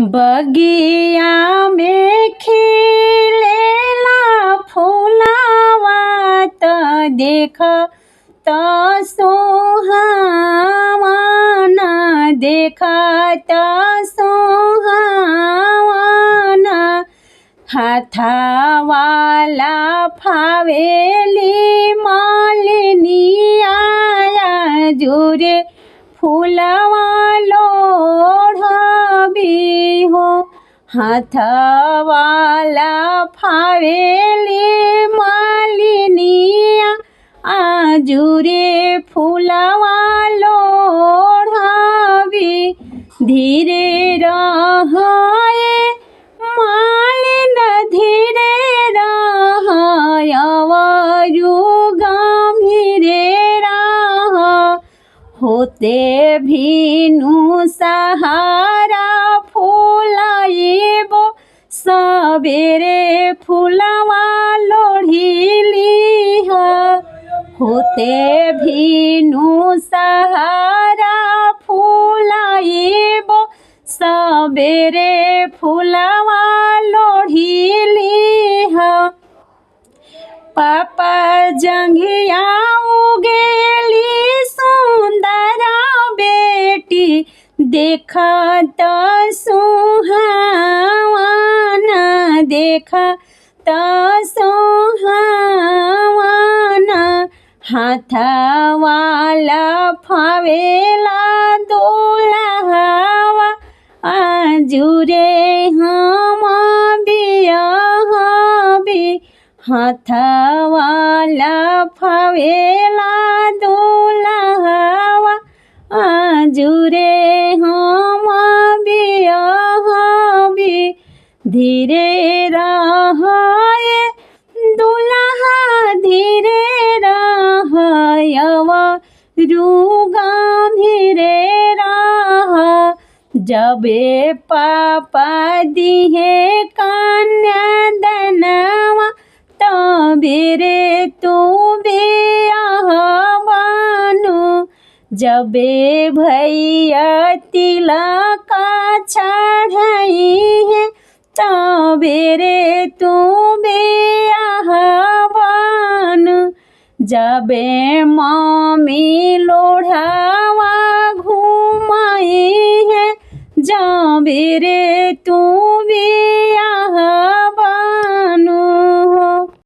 बगिया में खिलेला फूलावा त देख त सोहावना देख त सोहावना हाथावाला फावेली मालिनिया जुरे फूलवा लोढ़बी हो हाथवाला फावेली मालिनिया आजुरे फूलवा लोढ़बी धीरे रहे मालिन धीरे रहे अवरु गंभीरे रहे होते भीनु सहारा फूलाइबो सबेरे फूलवा लोढ़िली होते भीनु सहारा फूलाइबो सबेरे फूलवा लोढ़िली पापा जंघिया उगेली सुंदरा बेटी देख त सुहावना देख त सोहावना हाथवाला फावेला दुल्हवा आजुरे हम बियाहबी हाथवाला फावेला दुल्हवा आजुरे हम बियाहबी धीरे रहे दुल्हा धीरे रहयवरु गंभीरे रह जबे पापा दिहे कन्यादानवा तबेरे तू बियाहबनु जबे भैया तिलक चढ़ाई है तबेरे तू बियाहबनु जबे मम्मी लोढ़वा घुमाई है जबेरे तू बियाह